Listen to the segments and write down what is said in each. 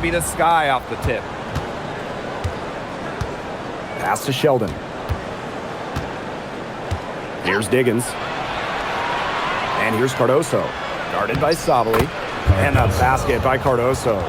to be the Sky off the tip. Pass to Sheldon. Here's Diggins. And here's Cardoso. Guarded by Sabali. And a basket by Cardoso.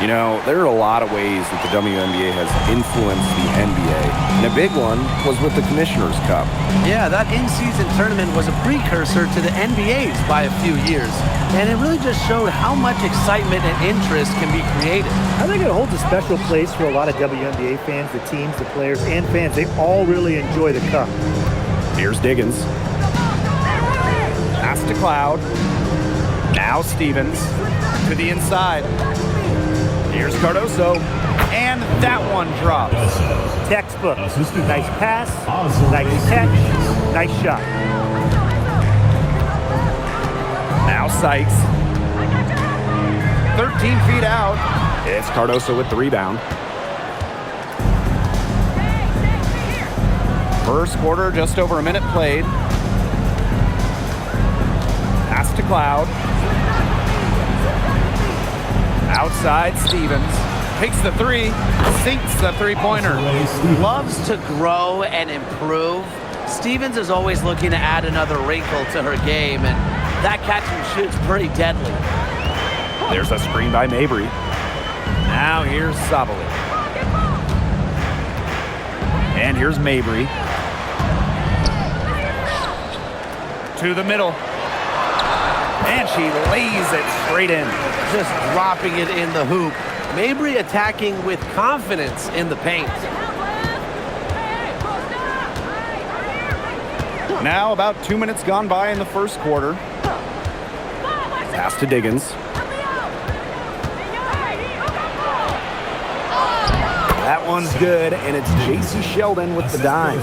You know, there are a lot of ways that the WNBA has influenced the NBA. And a big one was with the Commissioner's Cup. Yeah, that in-season tournament was a precursor to the NBA's by a few years. And it really just showed how much excitement and interest can be created. I think it holds a special place for a lot of WNBA fans, the teams, the players, and fans. They all really enjoy the cup. Here's Diggins. Pass to Cloud. Now Stevens to the inside. Here's Cardoso. And that one drops. Textbook. Nice pass, nice catch, nice shot. Now Sykes. 13 feet out. It's Cardoso with the rebound. First quarter, just over a minute played. Pass to Cloud. Outside, Stevens. Takes the three. Sinks the three-pointer. Loves to grow and improve. Stevens is always looking to add another wrinkle to her game, and that catch and shoot's pretty deadly. There's a screen by Mabry. Now here's Sabali. And here's Mabry. To the middle. And she lays it straight in. Just dropping it in the hoop. Mabry attacking with confidence in the paint. Now about 2 minutes gone by in the first quarter. Pass to Diggins. That one's good, and it's J.C. Sheldon with the dime.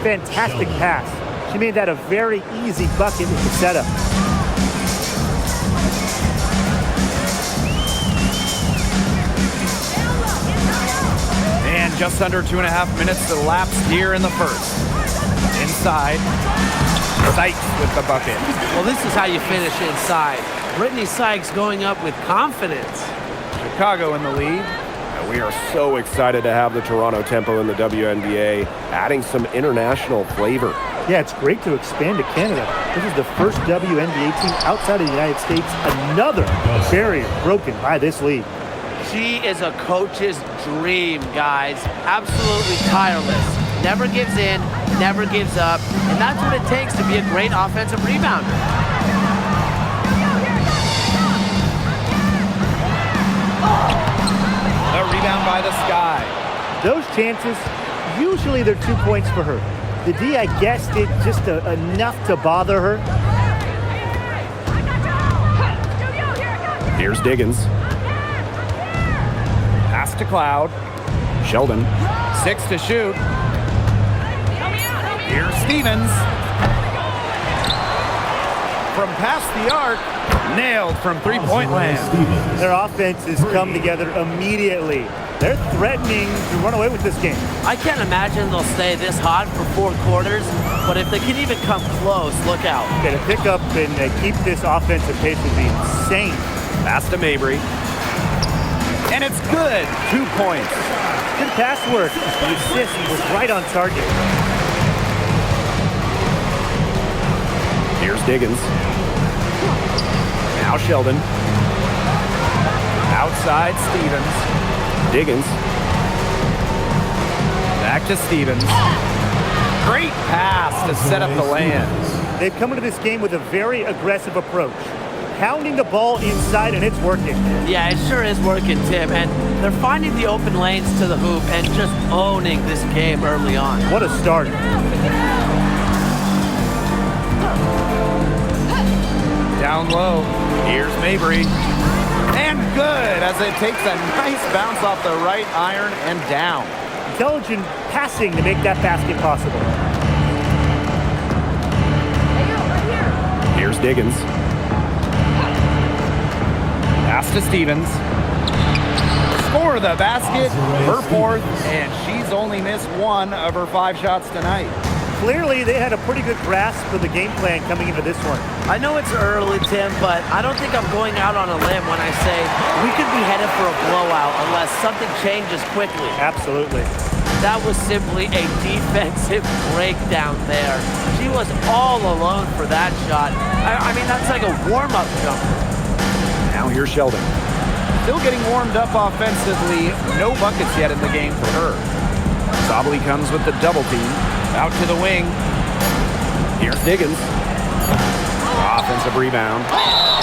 Fantastic pass. She made that a very easy bucket with the setup. And just under 2.5 minutes elapsed here in the first. Inside. Sykes with the bucket. Well, this is how you finish inside. Brittany Sykes going up with confidence. Chicago in the lead. And we are so excited to have the Toronto Tempo in the WNBA, adding some international flavor. Yeah, it's great to expand to Canada. This is the first WNBA team outside of the United States. Another barrier broken by this league. She is a coach's dream, guys. Absolutely tireless. Never gives in, never gives up. And that's what it takes to be a great offensive rebounder. The rebound by the Sky. Those chances, usually they're 2 points for her. The D, I guess, did just enough to bother her. Here's Diggins. Pass to Cloud. Sheldon. 6 to shoot. Here's Stevens. From past the arc. Nailed from three-point land. Their offenses come together immediately. They're threatening to run away with this game. I can't imagine they'll stay this hot for 4 quarters, but if they can even come close, look out. Yeah, to pick up and keep this offensive pace would be insane. Pass to Mabry. And it's good. 2 points. Good pass work. The assist was right on target. Here's Diggins. Now Sheldon. Outside Stevens. Diggins. Back to Stevens. Great pass to set up the land. They've come into this game with a very aggressive approach. Pounding the ball inside, and it's working. Yeah, it sure is working, Tim. And they're finding the open lanes to the hoop and just owning this game early on. What a start. Down low. Here's Mabry. And good as it takes a nice bounce off the right iron and down. Intelligent passing to make that basket possible. Here's Diggins. Pass to Stevens. For the basket, her fourth, and she's only missed 1 of her 5 shots tonight. clearly they had a pretty good grasp of the game plan coming into this one. I know it's early, Tim, but I don't think I'm going out on a limb when I say we could be headed for a blowout unless something changes quickly. Absolutely. That was simply a defensive breakdown there. She was all alone for that shot. I mean, that's like a warm-up jumper. Now here's Sheldon. Still getting warmed up offensively. No buckets yet in the game for her. Sabali comes with the double team. Out to the wing. Here's Diggins. Offensive rebound.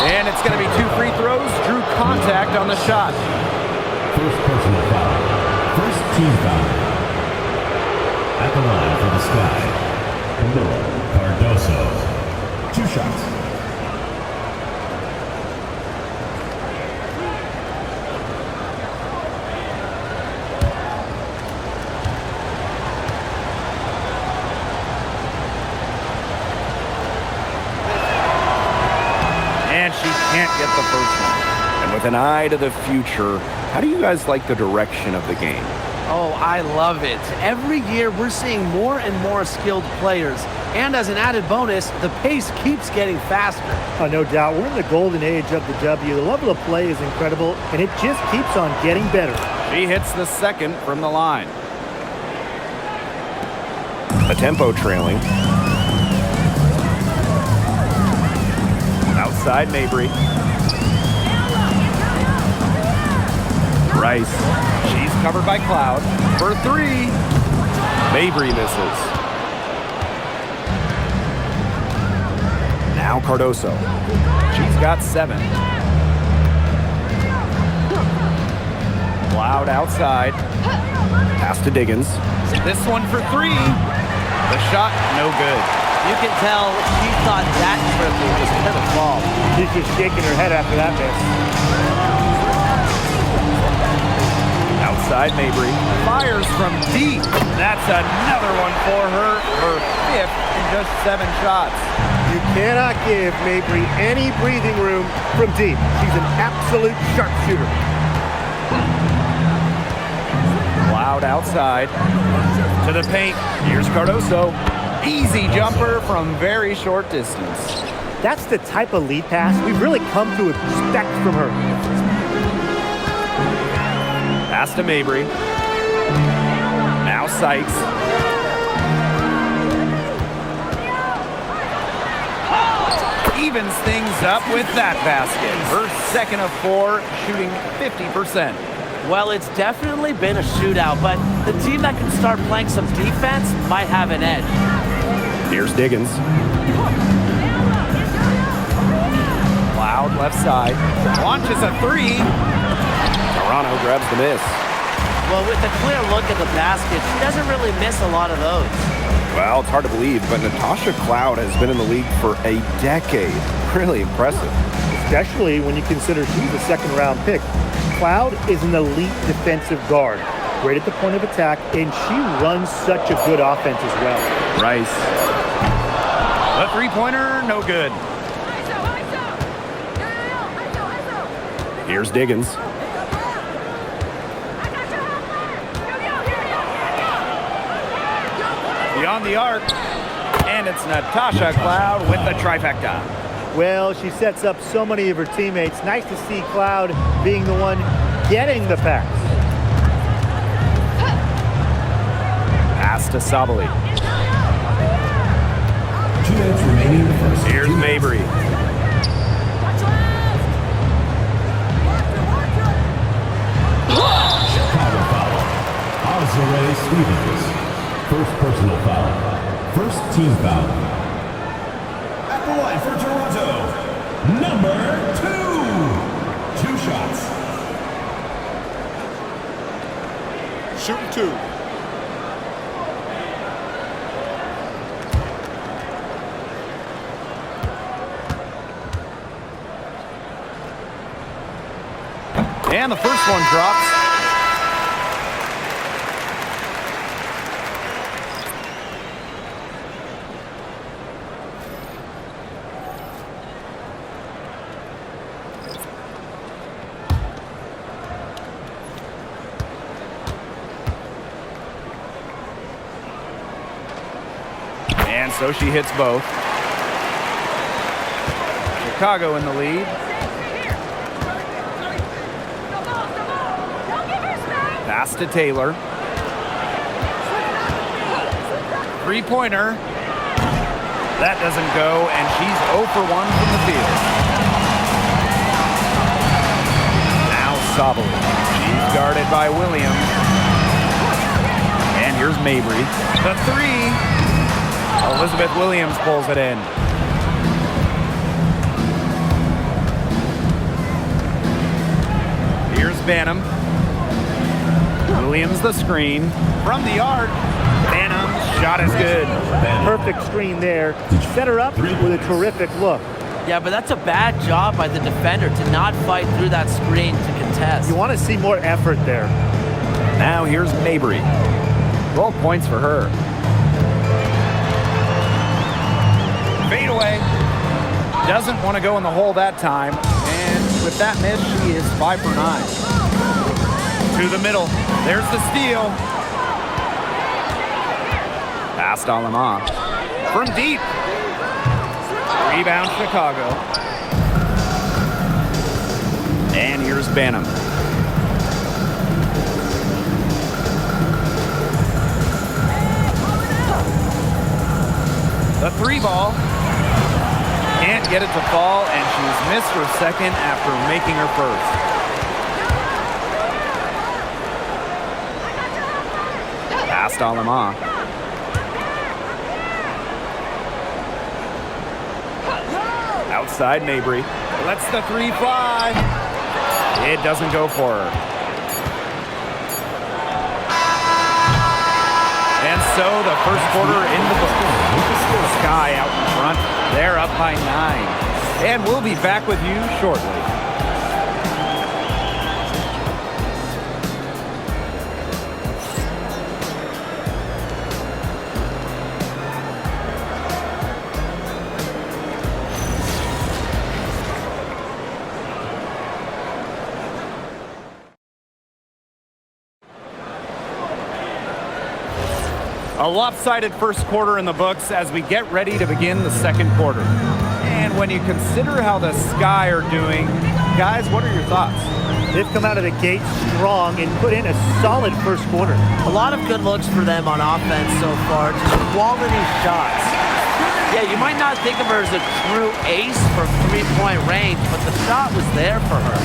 And it's going to be 2 free throws. Drew contact on the shot. First personal foul. First team foul. At the line for the Sky, Camila Cardoso. 2 shots. And she can't get the first one. And with an eye to the future, how do you guys like the direction of the game? Oh, I love it. Every year we're seeing more and more skilled players. And as an added bonus, the pace keeps getting faster. Oh, no doubt. We're in the golden age of the W. The level of play is incredible, and it just keeps on getting better. She hits the second from the line. A tempo trailing. Outside Mabry. Rice. She's covered by Cloud for 3. Mabry misses. Now Cardoso. She's got 7. Cloud outside. Pass to Diggins. This one for 3. The shot, no good. You can tell she thought that triple was going to fall. She's just shaking her head after that miss. Outside Mabry. Fires from deep. That's another one for her. Her 5th in just 7 shots. You cannot give Mabry any breathing room from deep. She's an absolute sharpshooter. Cloud outside. To the paint. Here's Cardoso. Easy jumper from very short distance. That's the type of lead pass we've really come to expect from her. Pass to Mabry. Now Sykes. Evens things up with that basket. Her 2nd of 4, shooting 50%. Well, it's definitely been a shootout, but the team that can start playing some defense might have an edge. Here's Diggins. Cloud left side. Launches a 3. Toronto grabs the miss. Well, with a clear look at the basket, she doesn't really miss a lot of those. Well, it's hard to believe, but Natasha Cloud has been in the league for a decade. Really impressive. Especially when you consider she's a 2nd-round pick. Cloud is an elite defensive guard. Great at the point of attack, and she runs such a good offense as well. Rice. The 3-pointer, no good. Here's Diggins. Beyond the arc. And it's Natasha Cloud with the trifecta. Well, she sets up so many of her teammates. Nice to see Cloud being the one getting the pass. Pass to Sabali. 2 minutes remaining in the first. Here's Mabry. Chicago foul. Azure Stevens. First personal foul. First team foul. At the line for Toronto, number 2. 2 shots. Shooting 2. And the first one drops. so she hits both. Chicago in the lead. Pass to Taylor. Three-pointer. That doesn't go, and she's 0 for 1 from the field. Now Sabali. She's guarded by Williams. And here's Mabry. The three. Elizabeth Williams pulls it in. Here's Banham. Williams the screen. From the arc. Banham's shot is good. Perfect screen there. Set her up with a terrific look. Yeah, but that's a bad job by the defender to not fight through that screen to contest. You want to see more effort there. Now here's Mabry. 12 points for her. Fade away. Doesn't want to go in the hole that time. And with that miss, she is 5 for 9. To the middle. There's the steal. Pass to Alama. From deep. Rebound Chicago. And here's Banham. The three ball. Can't get it to fall, and she's missed her second after making her first. Pass to Alama. Outside Mabry. Lets the three fly. It doesn't go for her. And so the first quarter in the books. Sky out in front. They're up by 9. And we'll be back with you shortly. A lopsided first quarter in the books as we get ready to begin the second quarter. And when you consider how the Sky are doing, guys, what are your thoughts? They've come out of the gate strong and put in a solid first quarter. A lot of good looks for them on offense so far, just quality shots. Yeah, you might not think of her as a true ace from three-point range, but the shot was there for her.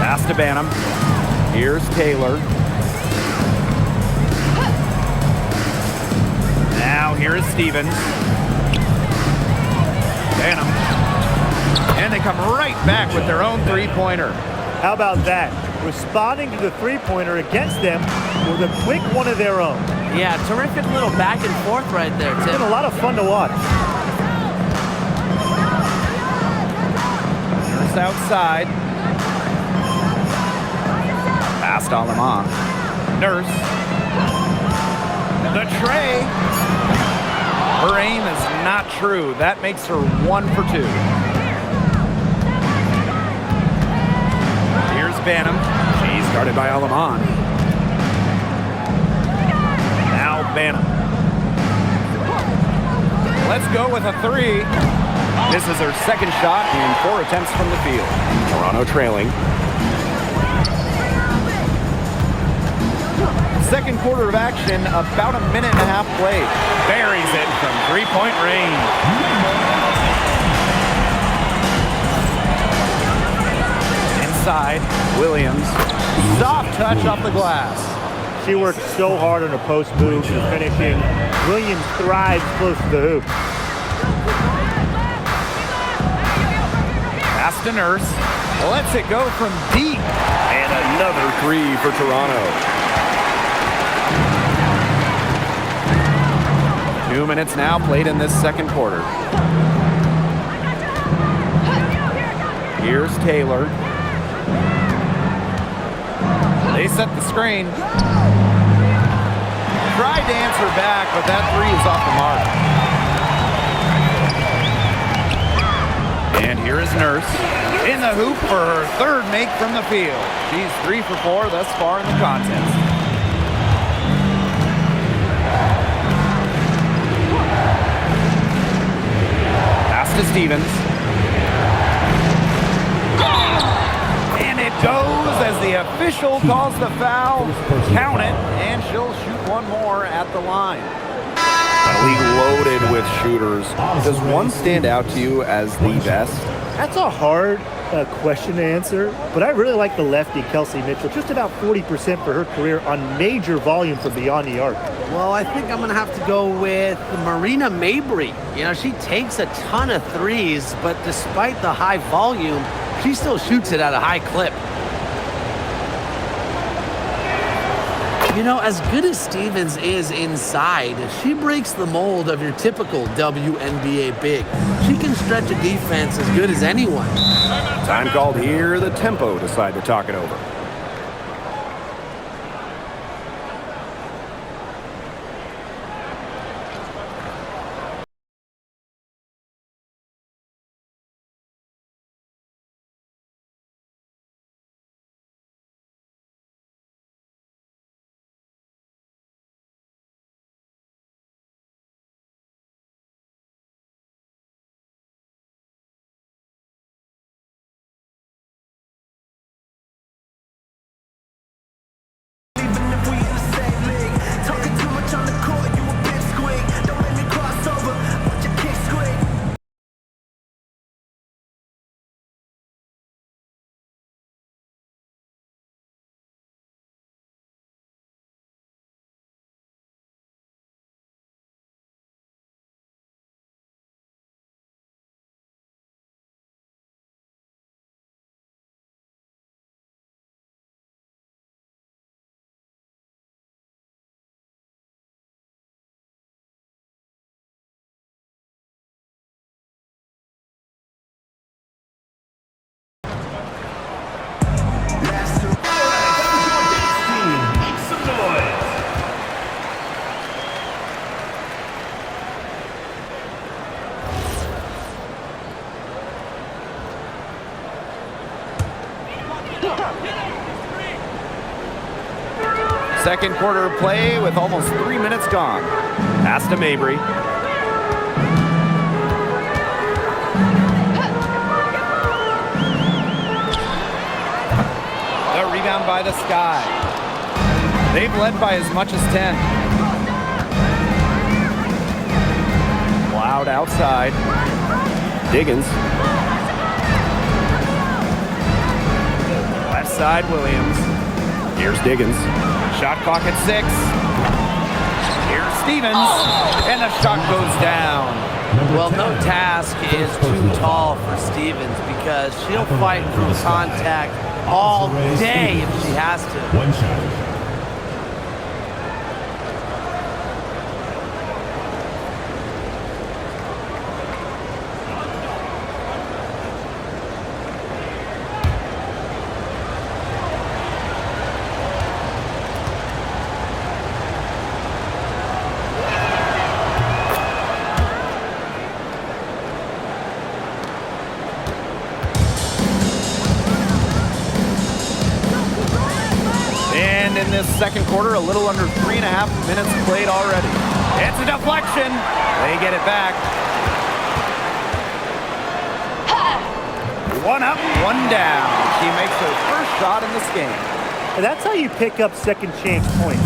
Pass to Banham. Here's Taylor. Now here is Stevens. Banham. And they come right back with their own three-pointer. How about that? Responding to the three-pointer against them with a quick one of their own. Yeah, terrific little back and forth right there, It's Tim. been a lot of fun to watch. Nurse outside. Pass to Alama. Nurse. The tray. Her aim is not true. That makes her 1 for 2. Here's Banham. She's guarded by Alaman. Now Banham. Let's go with a three. This is her second shot in 4 attempts from the field. Toronto trailing. Second quarter of action, about a minute and a half played. Buries it from three-point range. Inside, Williams. Soft touch off the glass. She worked so hard on her post move and finishing. Williams thrives close to the hoop. Pass to Nurse. Lets it go from deep. And another three for Toronto. 2 minutes now played in this second quarter. Here's Taylor. They set the screen. Tried to answer back, but that three is off the mark. And here is Nurse in the hoop for her third make from the field. She's 3 for 4 thus far in the contest. to Stevens. And it goes as the official calls the foul. Count it, and she'll shoot one more at the line. A league loaded with shooters. Does one stand out to you as the best? That's a hard question to answer, but I really like the lefty, Kelsey Mitchell. Just about 40% for her career on major volume from beyond the arc. Well, I think I'm going to have to go with Marina Mabry. You know, she takes a ton of threes, but despite the high volume, she still shoots it at a high clip. You know, as good as Stevens is inside, she breaks the mold of your typical WNBA big. She can stretch a defense as good as anyone. Time called here. The tempo decide to talk it over. Second quarter of play with almost 3 minutes gone. Pass to Mabry. The rebound by the Sky. They've led by as much as 10. Loud outside. Diggins. Left side, Williams. Here's Diggins. Shot clock at 6. Here's Stevens, and the shot goes down. Well, no task is too tall for Stevens because she'll fight through contact all day if she has to. One shot. In this second quarter, a little under 3.5 minutes played already. It's a deflection. They get it back. One up, one down. She makes her first shot in this game. And that's how you pick up second chance points.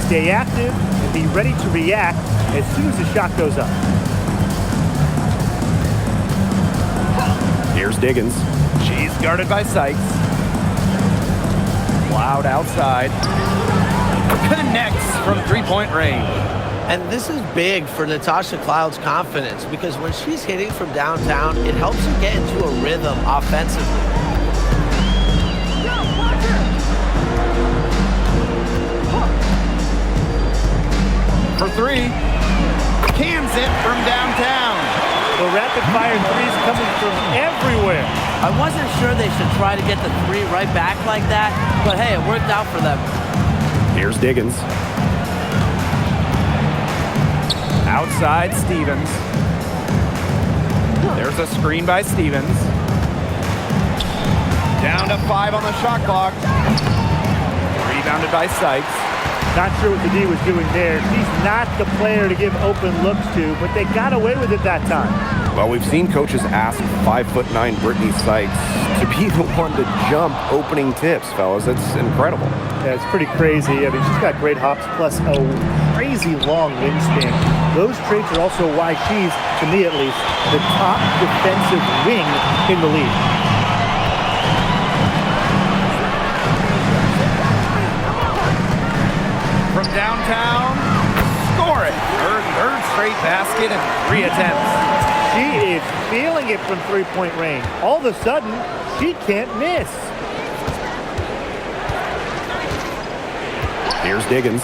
Stay active and be ready to react as soon as the shot goes up. Here's Diggins. She's guarded by Sykes. Loud outside. Connects from three-point range. And this is big for Natasha Cloud's confidence because when she's hitting from downtown, it helps her get into a rhythm offensively. For three. Cans it from downtown. The rapid-fire threes coming from everywhere. I wasn't sure they should try to get the three right back like that, but hey, it worked out for them. Here's Diggins. Outside Stevens. There's a screen by Stevens. Down to 5 on the shot clock. Rebounded by Sykes. Not sure what the D was doing there. She's not the player to give open looks to, but they got away with it that time. Well, we've seen coaches ask 5'9" Brittany Sykes to be the one to jump opening tips, fellas. It's incredible. Yeah, it's pretty crazy. I mean, she's got great hops plus a crazy long wingspan. Those traits are also why she's, to me at least, the top defensive wing in the league. From downtown, score it. Her third straight basket in 3 attempts. She is feeling it from three-point range. All of a sudden, she can't miss. Here's Diggins.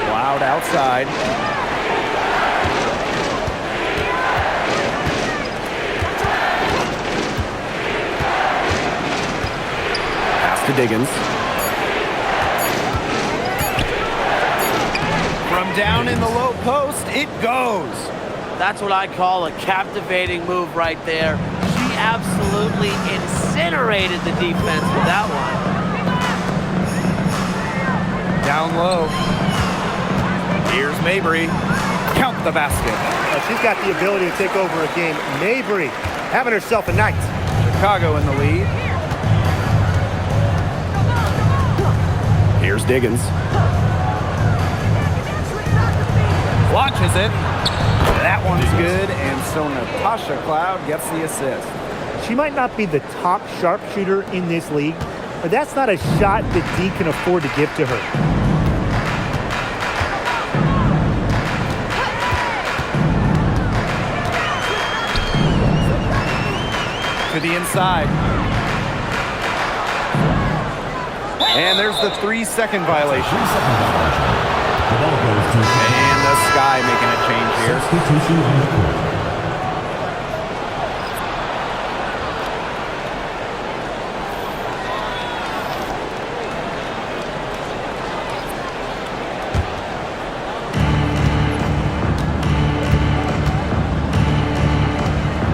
Loud outside. Pass to Diggins. From down in the low post, it goes. That's what I call a captivating move right there. She absolutely incinerated the defense with that one. Down low. Here's Mabry. Count the basket. She's got the ability to take over a game. Mabry having herself a night. Chicago in the lead. Here's Diggins. Launches it. That one's good, and so Natasha Cloud gets the assist. She might not be the top sharpshooter in this league, but that's not a shot that D can afford to give to her. To the inside. And there's the 3-second violation. The ball goes to And the Sky making a change here. substitution on the court.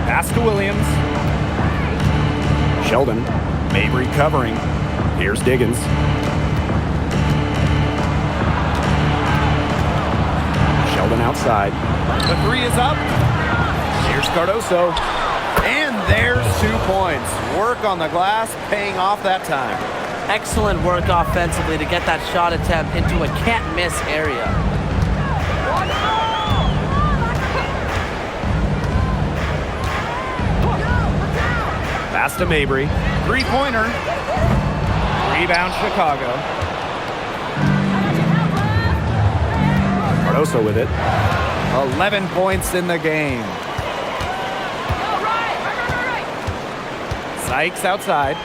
Pass to Williams. Sheldon. Mabry covering. Here's Diggins. Sheldon outside. The 3 is up. Here's Cardoso. And there's 2 points. Work on the glass, paying off that time. Excellent work offensively to get that shot attempt into a can't-miss area. Pass to Mabry. 3-pointer. Rebound Chicago. Cardoso with it. 11 points in the game. Sykes outside.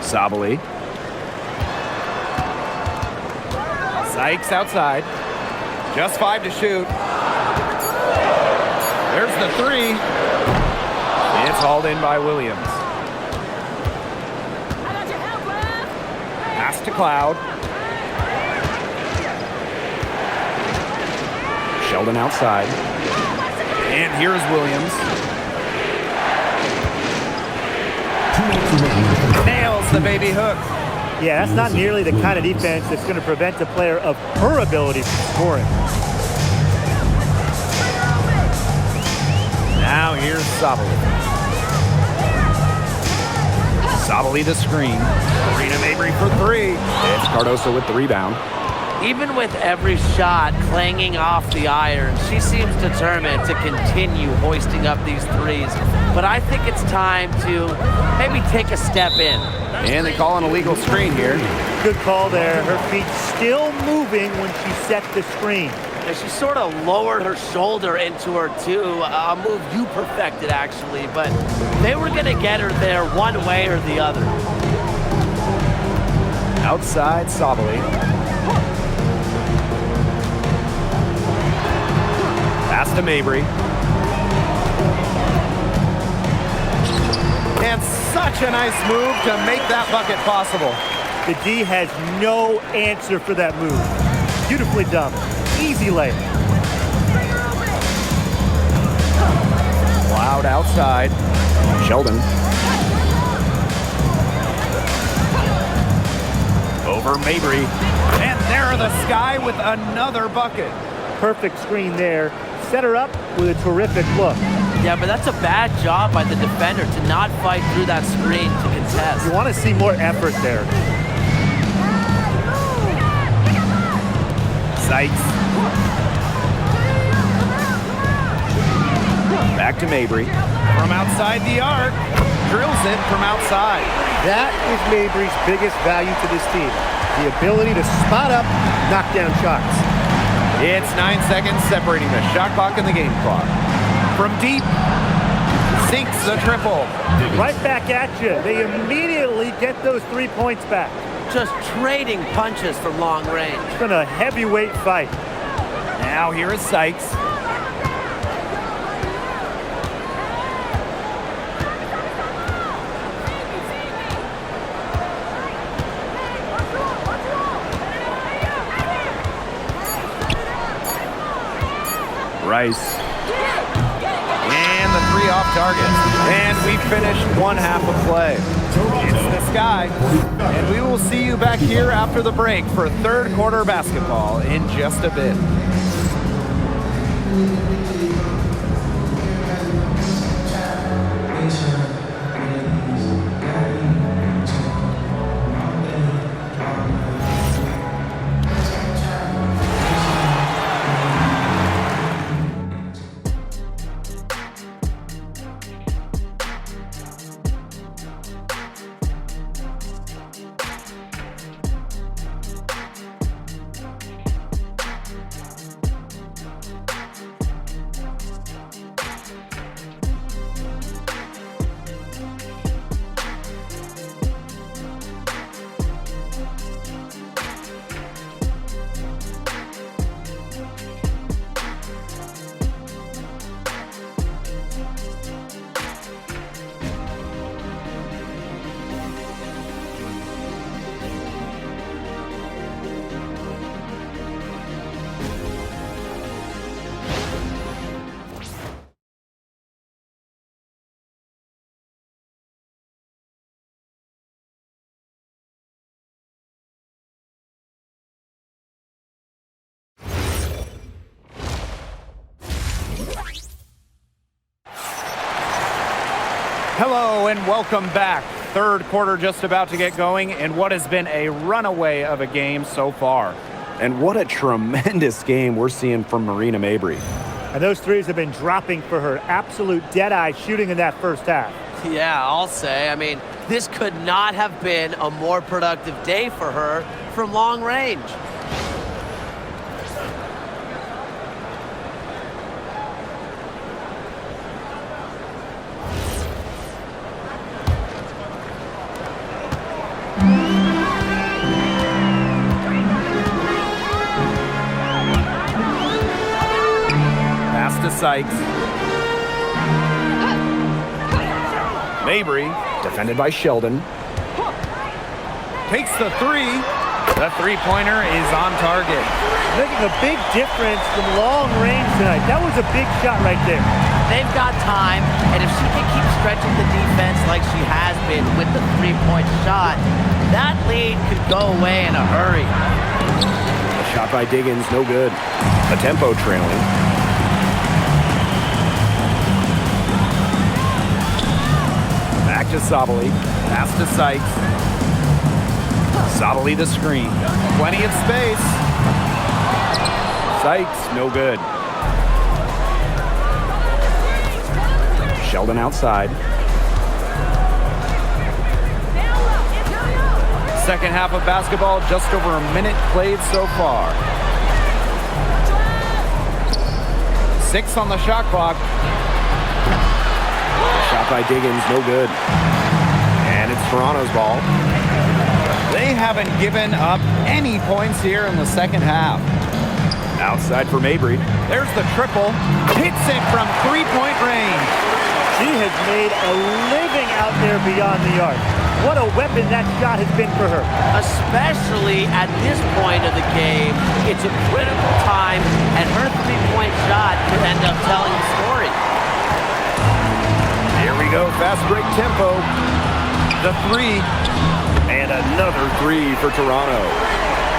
Sabali. Sykes outside. Just 5 to shoot. There's the 3. It's hauled in by Williams. Pass to Cloud. Sheldon outside. And here's Williams. Nails the baby hook. Yeah, that's not nearly the kind of defense that's going to prevent a player of her ability from scoring. Now here's Sabali. Sabali the screen. Rena Mabry for 3. It's Cardoso with the rebound. Even with every shot clanging off the iron, she seems determined to continue hoisting up these threes. But I think it's time to maybe take a step in. And they call an illegal screen here. Good call there. Her feet still moving when she set the screen. And she sort of lowered her shoulder into her too, a move you perfected actually, but they were gonna get her there one way or the other. Outside Sabali. Pass to Mabry. And such a nice move to make that bucket possible. The D has no answer for that move. Beautifully done. Easy layup. Loud outside. Sheldon. Over Mabry. And there are the Sky with another bucket. Perfect screen there. Set her up with a terrific look. Yeah, but that's a bad job by the defender to not fight through that screen to contest. You want to see more effort there. Sykes. Back to Mabry. From outside the arc, drills it from outside. That is Mabry's biggest value to this team. The ability to spot up, knock down shots. It's 9 seconds separating the shot clock and the game clock. From deep, sinks the triple. Right back at you. They immediately get those 3 points back. Just trading punches from long range. It's been a heavyweight fight. Now here is Sykes. Rice. And the 3 off target. And we finished one half of play. It's the Sky. And we will see you back here after the break for third quarter basketball in just a bit. Hello and welcome back. Third quarter just about to get going and what has been a runaway of a game so far. And what a tremendous game we're seeing from Marina Mabry. And those threes have been dropping for her. Absolute dead-eye shooting in that first half. Yeah, I'll say. I mean, this could not have been a more productive day for her from long range. Pass to Sykes. Mabry Defended by Sheldon. takes the 3. The three-pointer is on target. Making a big difference from long range tonight. That was a big shot right there. They've got time, and if she can keep stretching the defense like she has been with the three-point shot, that lead could go away in a hurry. A shot by Diggins, no good. A tempo trailing. Back to Sabali. Pass to Sykes. Sabali the screen. Plenty of space. Sykes, no good. Sheldon outside. Second half of basketball, just over a minute played so far. 6 on the shot clock. Shot by Diggins, no good. And it's Toronto's ball. They haven't given up any points here in the second half. Outside for Mabry. There's the triple. Hits it from three-point range. She has made a living out there beyond the arc. What a weapon that shot has been for her. Especially at this point of the game, it's a critical time, and her three-point shot could end up telling the story. Here we go, fast break tempo. The 3. And another 3 for Toronto.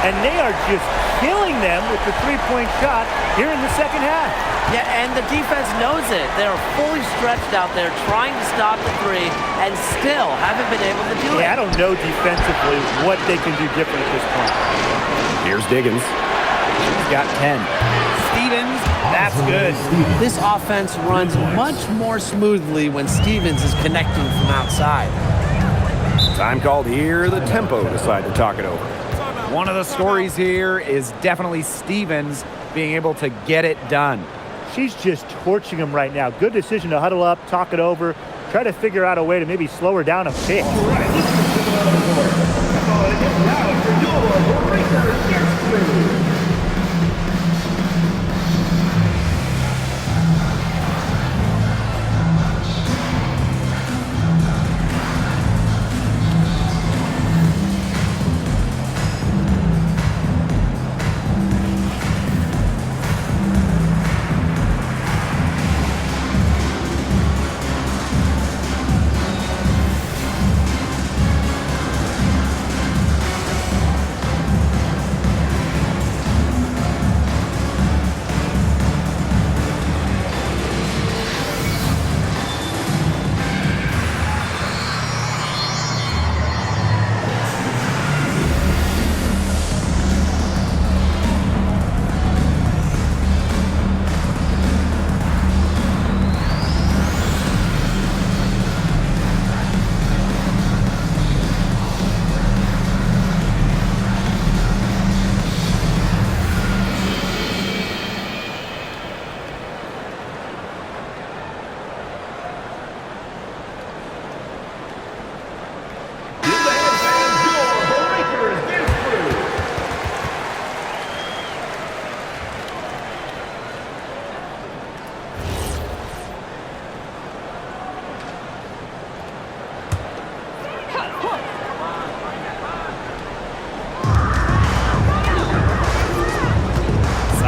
and they are just killing them with the three-point shot here in the second half. Yeah, and the defense knows it. They're fully stretched out there trying to stop the three and still haven't been able to do it. Yeah, I don't know defensively what they can do different at this point. Here's Diggins. She's got 10. Stevens, that's good. This offense runs much more smoothly when Stevens is connecting from outside. Time called here. The tempo decide to talk it over. One of the stories here is definitely Stevens being able to get it done. She's just torching him right now. Good decision to huddle up, talk it over, try to figure out a way to maybe slow her down a bit.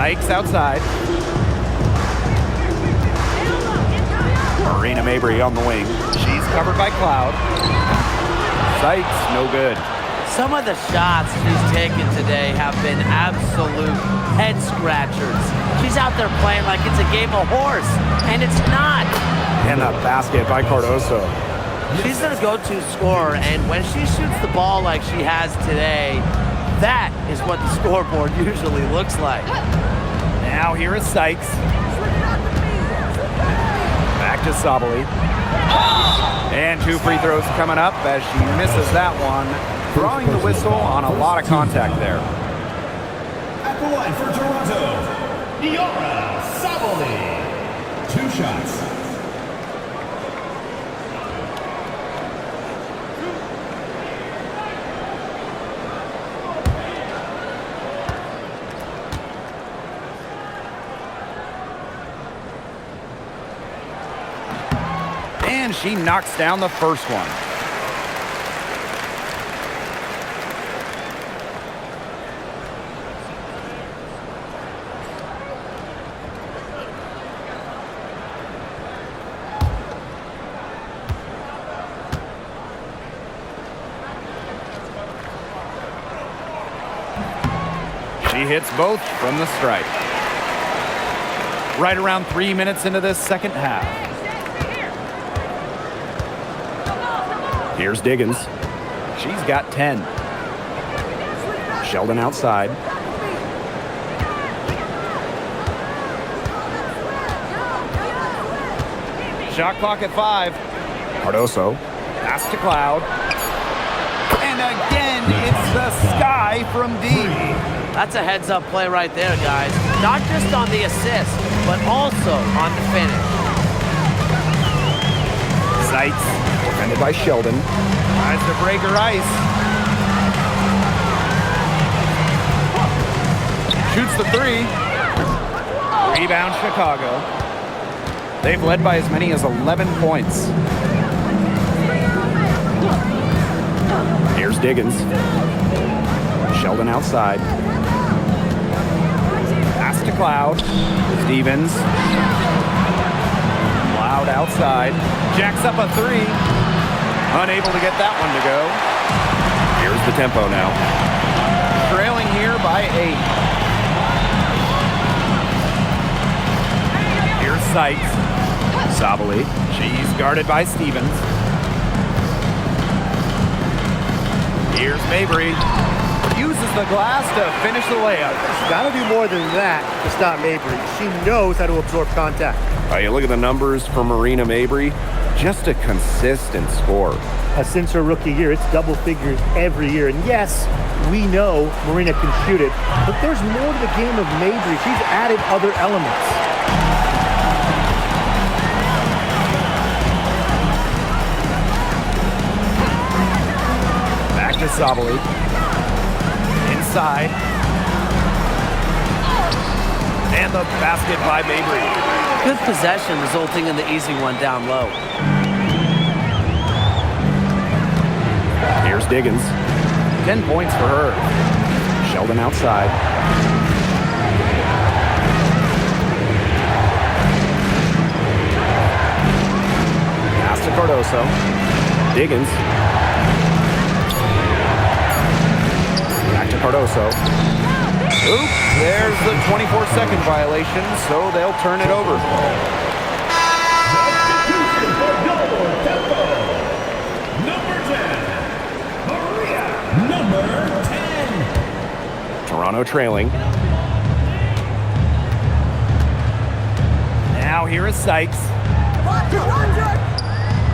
Sykes outside. Marina Mabry on the wing. She's covered by Cloud. Sykes, no good. Some of the shots she's taken today have been absolute head scratchers. She's out there playing like it's a game of horse, and it's not. And a basket by Cardoso. She's their go-to scorer, and when she shoots the ball like she has today, that is what the scoreboard usually looks like. Now here is Sykes. Back to Sabali. And 2 free throws coming up as she misses that one. Drawing the whistle on a lot of contact there. At the line for Toronto, Niara Sabali. 2 shots. And she knocks down the first one. She hits both from the stripe. Right around 3 minutes into this second half. Here's Diggins. She's got 10. Sheldon outside. Shot clock at 5. Cardoso. Pass to Cloud. And again, it's the Sky from deep. That's a heads-up play right there, guys. Not just on the assist, but also on the finish. Sykes. Defended by Sheldon. Tries to break her ice. Shoots the 3. Rebound Chicago. They've led by as many as 11 points. Here's Diggins. Sheldon outside. Pass to Cloud. Stevens. Cloud outside. Jacks up a 3. Unable to get that one to go. Here's the tempo now. Trailing here by 8. Here's Sykes. Sabali. She's guarded by Stevens. Here's Mabry. Uses the glass to finish the layup. Got to do more than that to stop Mabry. She knows how to absorb contact. You look at the numbers for Marina Mabry. Just a consistent score. Since her rookie year, it's double figures every year. And yes, we know Marina can shoot it, but there's more to the game of Mabry. She's added other elements. Back to Sabali. Inside. And the basket by Mabry. Good possession resulting in the easy one down low. Here's Diggins. 10 points for her. Sheldon outside. Pass to Cardoso. Diggins. Back to Cardoso. Oop, there's the 24-second violation, so they'll turn it over. Toronto trailing. Now here is Sykes.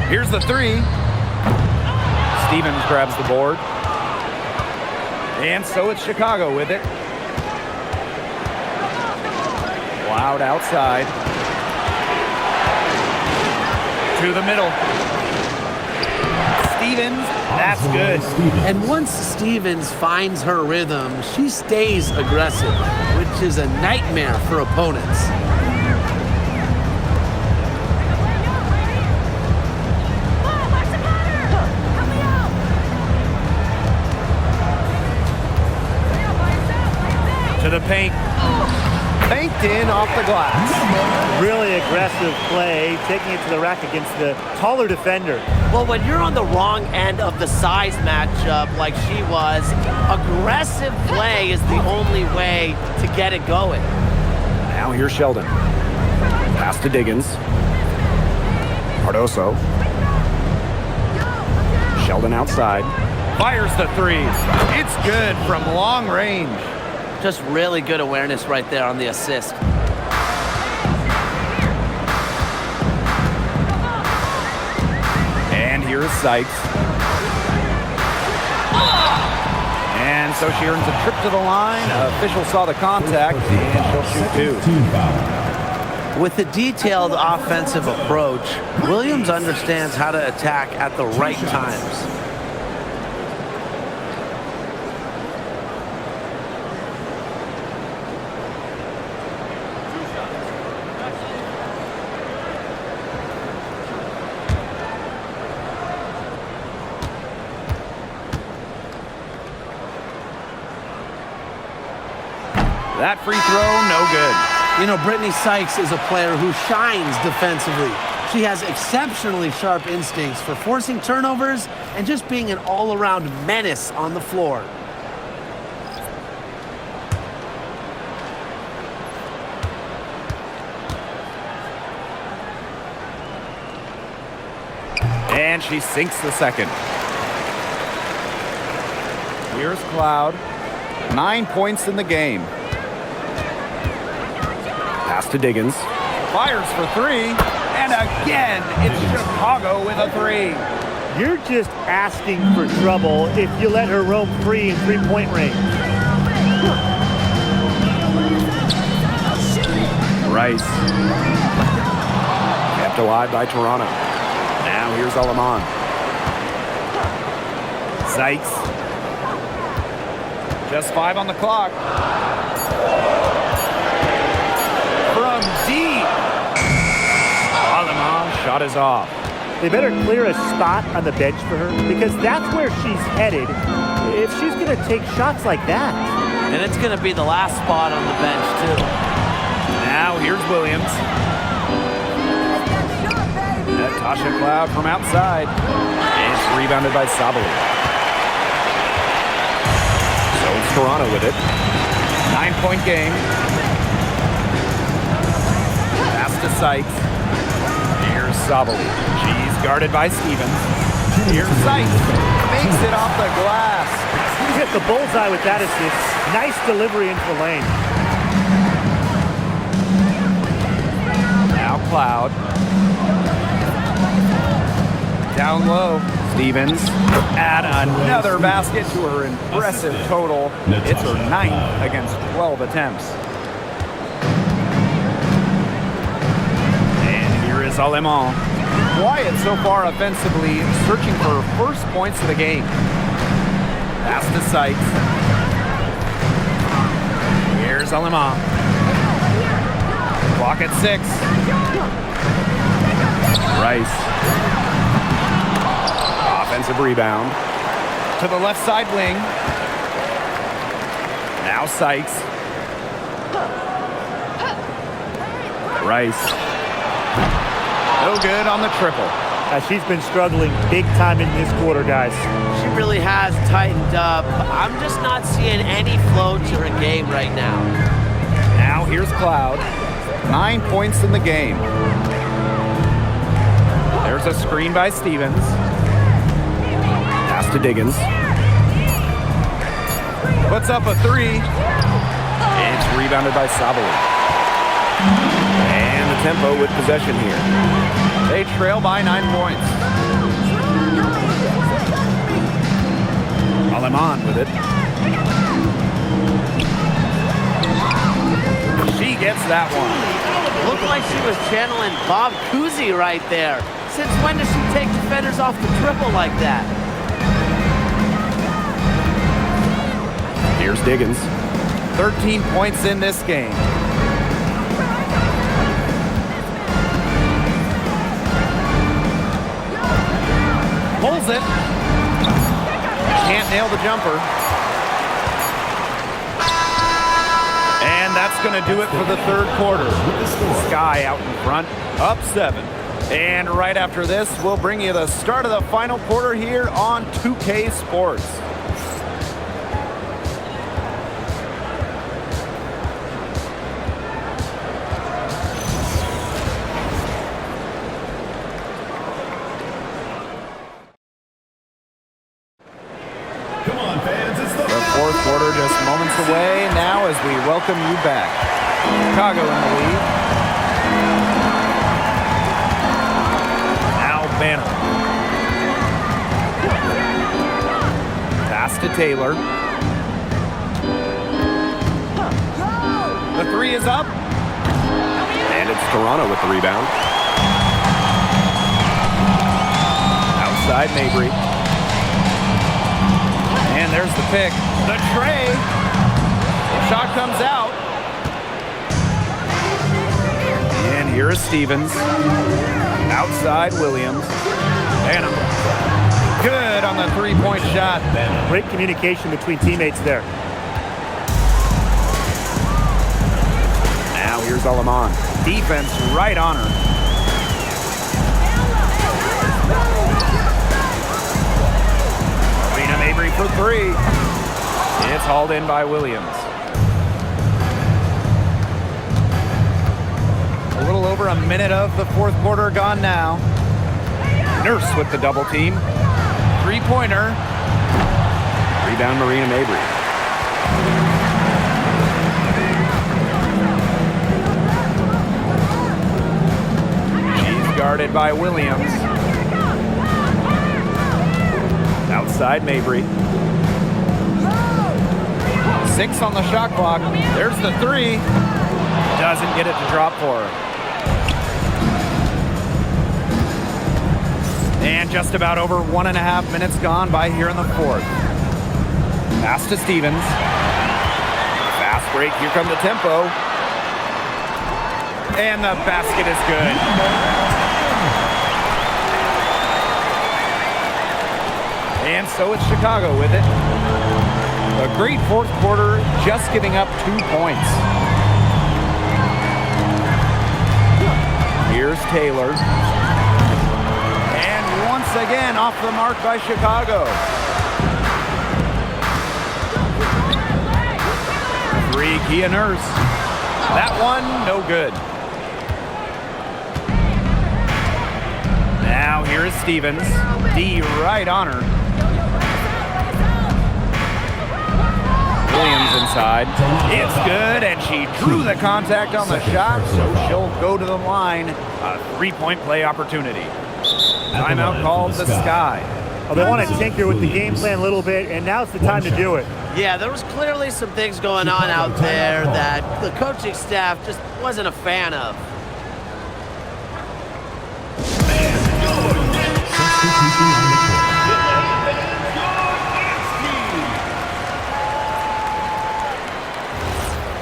Here's the 3. Stevens grabs the board. And so it's Chicago with it. Loud outside. To the middle. Stevens, that's good. And once Stevens finds her rhythm, she stays aggressive, which is a nightmare for opponents. To the paint. Banked in off the glass. Really aggressive play, taking it to the rack against the taller defender. Well, when you're on the wrong end of the size matchup like she was, aggressive play is the only way to get it going. Now here's Sheldon. Pass to Diggins. Cardoso. Sheldon outside. Fires the 3. It's good from long range. Just really good awareness right there on the assist. And here's Sykes. And so she earns a trip to the line. Official saw the contact, and she'll shoot 2. With a detailed offensive approach, Williams understands how to attack at the right times. That free throw, no good. You know, Brittany Sykes is a player who shines defensively. She has exceptionally sharp instincts for forcing turnovers and just being an all-around menace on the floor. And she sinks the second. Here's Cloud. 9 points in the game. Pass to Diggins. Fires for 3. And again, it's Chicago with a 3. You're just asking for trouble if you let her roam free in three-point range. Rice. Kept alive by Toronto. Now here's Alaman. Sykes. Just 5 on the clock. From deep. Alaman shot is off. They better clear a spot on the bench for her because that's where she's headed if she's going to take shots like that. And it's going to be the last spot on the bench, too. Now here's Williams. Natasha Cloud from outside. And it's rebounded by Sabali. So it's Toronto with it. 9-point game. Pass to Sykes. Here's Sabali. She's guarded by Stevens. Here's Sykes. Makes it off the glass. He hit the bullseye with that assist. Nice delivery into the lane. Now Cloud. Down low. Stevens. Add another basket to her impressive total. It's her 9th against 12 attempts. And here is Alemán. Quiet so far offensively, searching for her first points of the game. Pass to Sykes. Here's Alemán. Clock at 6. Rice. Offensive rebound. To the left side wing. Now Sykes. Rice. No good on the triple. She's been struggling big time in this quarter, guys. She really has tightened up. I'm just not seeing any flow to her game right now. Now here's Cloud. 9 points in the game. There's a screen by Stevens. Pass to Diggins. Puts up a 3. It's rebounded by Sabali. And the Tempo with possession here. They trail by 9 points. Alemán with it. She gets that one. Looked like she was channeling Bob Cousy right there. Since when does she take defenders off the triple like that? Here's Diggins. 13 points in this game. Pulls it. Can't nail the jumper. And that's going to do it for the third quarter. Sky out in front, up 7. And right after this, we'll bring you the start of the final quarter here on 2K Sports. Fourth quarter just moments away now as we welcome you back. Chicago in the lead. Now Banner. Pass to Taylor. The 3 is up. And it's Toronto with the rebound. Outside Mabry. And there's the pick. The tray. Shot comes out. And here is Stevens. Outside Williams. And good on the 3-point shot. Great communication between teammates there. Now here's Alemán. Defense right on her. Mabry for 3. It's hauled in by Williams. A little over a minute of the fourth quarter gone now. Nurse with the double team. 3-pointer. Rebound Marina Mabry. She's guarded by Williams. Outside Mabry. 6 on the shot clock. There's the 3. Doesn't get it to drop for her. And just about over 1.5 minutes gone by here in the fourth. Pass to Stevens. Fast break. Here come the Tempo. And the basket is good. And so it's Chicago with it. A great fourth quarter, just giving up 2 points. Here's Taylor. And once again, off the mark by Chicago. Kia Nurse. That one, no good. Now here is Stevens. D right on her. Williams inside. It's good, and she drew the contact on the shot, so she'll go to the line. A three-point play opportunity. Timeout called the Sky. Oh, they want to tinker with the game plan a little bit, and now's the time to do it. Yeah, there was clearly some things going on out there that the coaching staff just wasn't a fan of.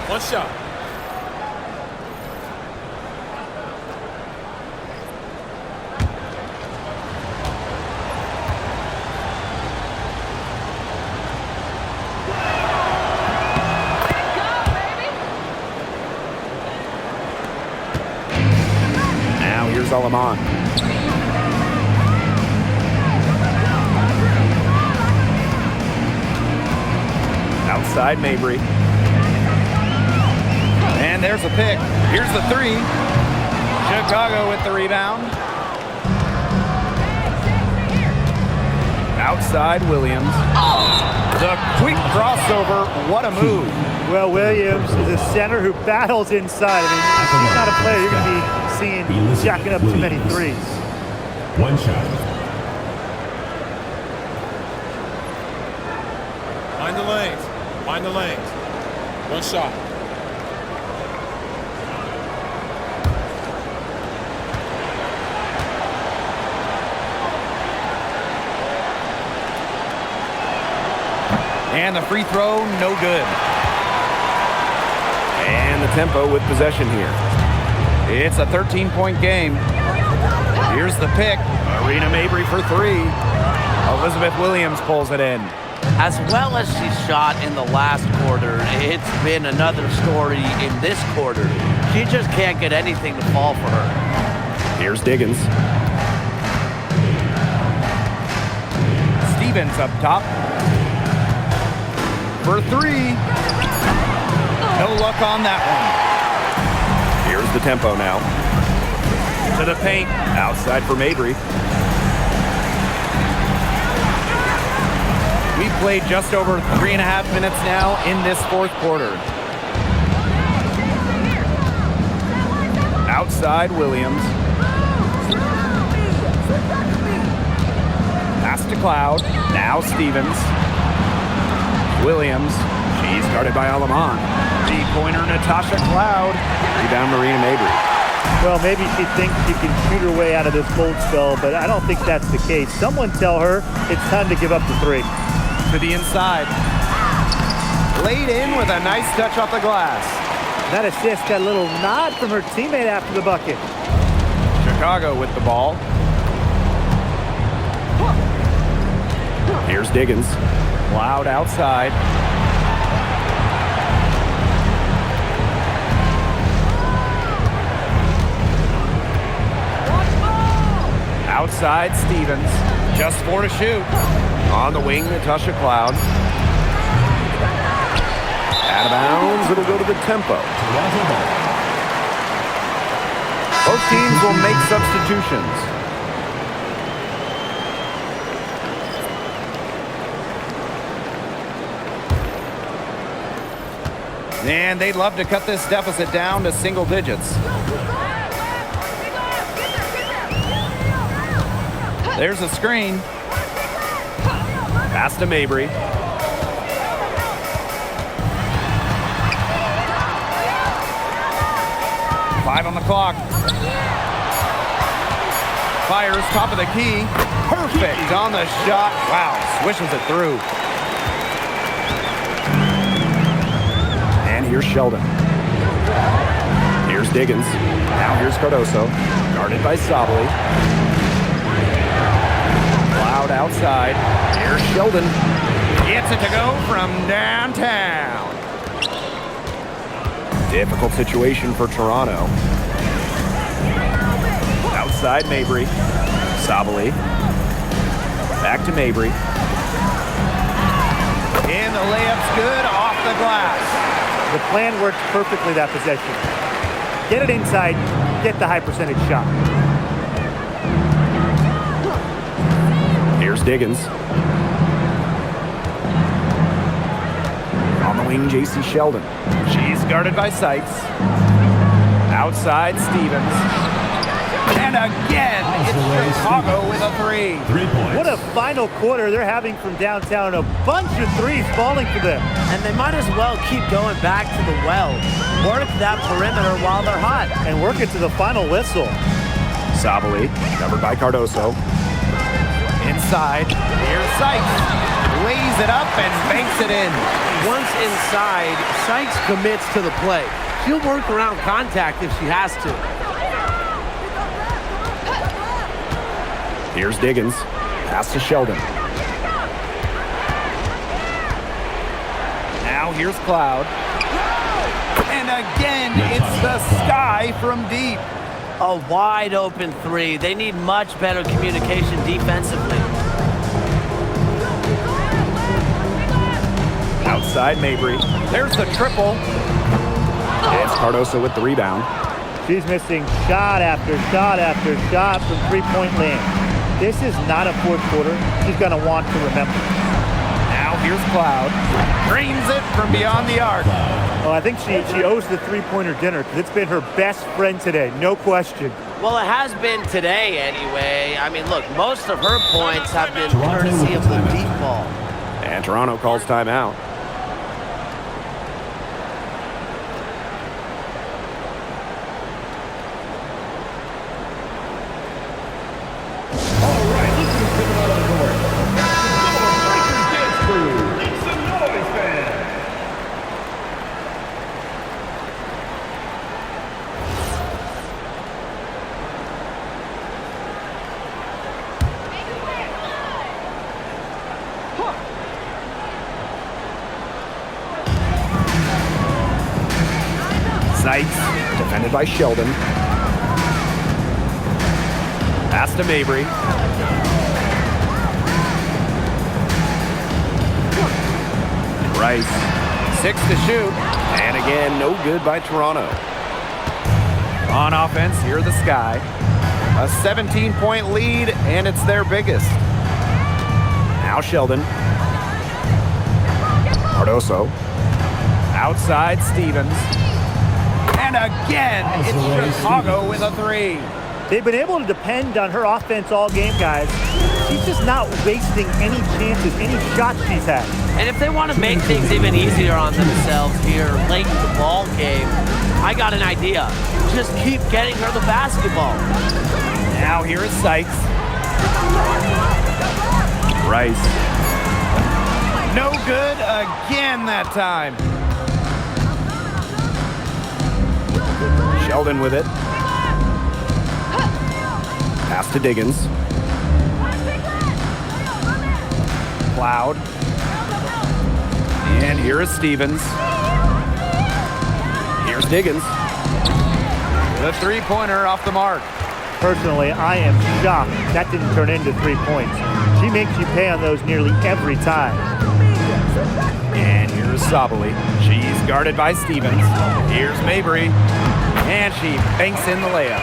One shot. Now here's Alaman. Outside Mabry. And there's a pick. Here's the three. Chicago with the rebound. Outside Williams. The quick crossover. What a move. Well, Williams is a center who battles inside. I mean, if he's not a player you're going to be seeing jacking up too many threes. One shot. Mind the lanes. Mind the lanes. One shot. And the free throw, no good. And the Tempo with possession here. It's a 13-point game. Here's the pick. Arena Mabry for three. Elizabeth Williams pulls it in. As well as she shot in the last quarter, it's been another story in this quarter. She just can't get anything to fall for her. Here's Diggins. Stevens up top. For three. No luck on that one. Here's the Tempo now. To the paint. Outside for Mabry. We've played just over 3.5 minutes now in this fourth quarter. Outside Williams. Pass to Cloud. Now Stevens. Williams. She's guarded by Alaman. Three-pointer Natasha Cloud. Rebound Marina Mabry. Well, maybe she thinks she can shoot her way out of this cold spell, but I don't think that's the case. Someone tell her it's time to give up the three. To the inside. Laid in with a nice touch off the glass. That assist got a little nod from her teammate after the bucket. Chicago with the ball. Here's Diggins. Cloud outside. Outside Stevens. Just 4 to shoot. On the wing, Natasha Cloud. Out of bounds, it'll go to the Tempo. Both teams will make substitutions. And they'd love to cut this deficit down to single digits. There's a screen. Pass to Mabry. Five on the clock. Fires top of the key. Perfect on the shot. Wow, swishes it through. And here's Sheldon. Here's Diggins. Now here's Cardoso. Guarded by Sabali. Cloud outside. Here's Sheldon. Gets it to go from downtown. Difficult situation for Toronto. Outside Mabry. Sabali. Back to Mabry. And the layup's good off the glass. The plan worked perfectly that possession. Get it inside, get the high percentage shot. Here's Diggins. On the wing, J.C. Sheldon. She's guarded by Sykes. Outside, Stevens. And again, it's Chicago with a 3. 3 points. What a final quarter they're having from downtown. A bunch of threes falling for them. And they might as well keep going back to the well. Work that perimeter while they're hot. And work it to the final whistle. Sabali, covered by Cardoso. Inside, here's Sykes. Lays it up and banks it in. Once inside, Sykes commits to the play. She'll work around contact if she has to. Here's Diggins. Pass to Sheldon. Now here's Cloud. And again, it's the Sky from deep. A wide open 3. They need much better communication defensively. Outside, Mabry. There's the triple. It's Cardoso with the rebound. She's missing shot after shot after shot from three-point land. This is not a fourth quarter she's going to want to remember. Now here's Cloud. Drains it from beyond the arc. Well, I think she owes the three-pointer dinner because it's been her best friend today, no question. Well, it has been today anyway. I mean, look, most of her points have been courtesy of the deep ball. And Toronto calls timeout. Sykes, Defended by Sheldon. pass to Mabry. Rice. 6 to shoot. And again, no good by Toronto. On offense, here are the Sky. A 17-point lead, and it's their biggest. Now Sheldon. Cardoso. Outside, Stevens. And again, it's Chicago with a 3. They've been able to depend on her offense all game, guys. She's just not wasting any chances, any shots she's had. And if they want to make things even easier on themselves here late in the ball game, I got an idea. Just keep getting her the basketball. Now here is Sykes. Rice. No good again that time. Sheldon with it. Pass to Diggins. Cloud. And here is Stevens. Here's Diggins. The three-pointer off the mark. Personally, I am shocked that didn't turn into 3 points. She makes you pay on those nearly every time. And here's Sabali. She's guarded by Stevens. Here's Mabry. And she banks in the layup.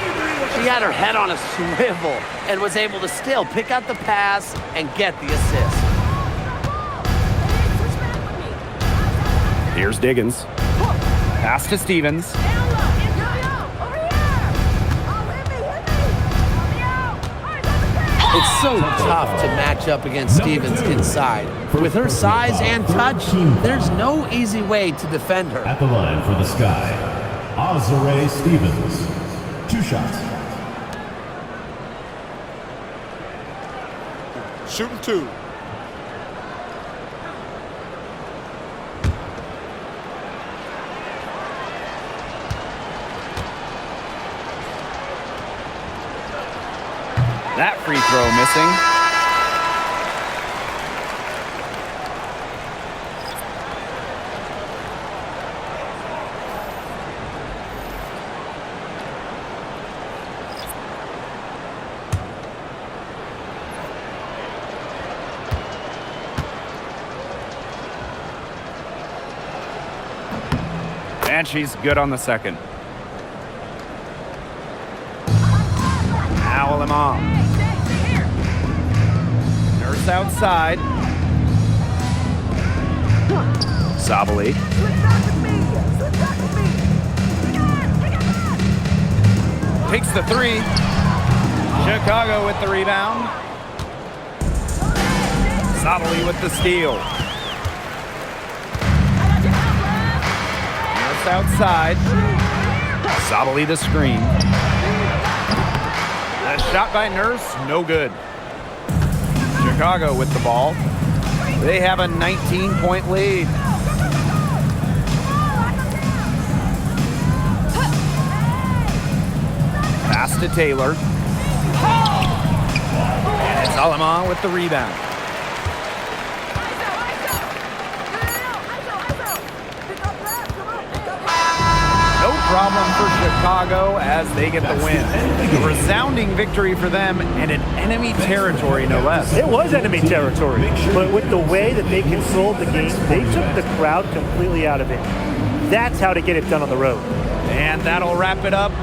She had her head on a swivel and was able to still pick out the pass and get the assist. Here's Diggins. Pass to Stevens. It's so tough to match up against Stevens inside. With her size and touch, there's no easy way to defend her. At the line for the Sky, Azare Stevens. 2 shots. Shooting 2. That free throw missing. And she's good on the second. Now Lemon. Nurse outside. Sabali. Takes the three. Chicago with the rebound. Sabali with the steal. Nurse outside. Sabali the screen. A shot by Nurse, no good. Chicago with the ball. They have a 19-point lead. Pass to Taylor. And it's Aleman with the rebound. No problem for Chicago as they get the win. A resounding victory for them and in enemy territory, no less. It was enemy territory, but with the way that they controlled the game, they took the crowd completely out of it. That's how to get it done on the road. And that'll wrap it up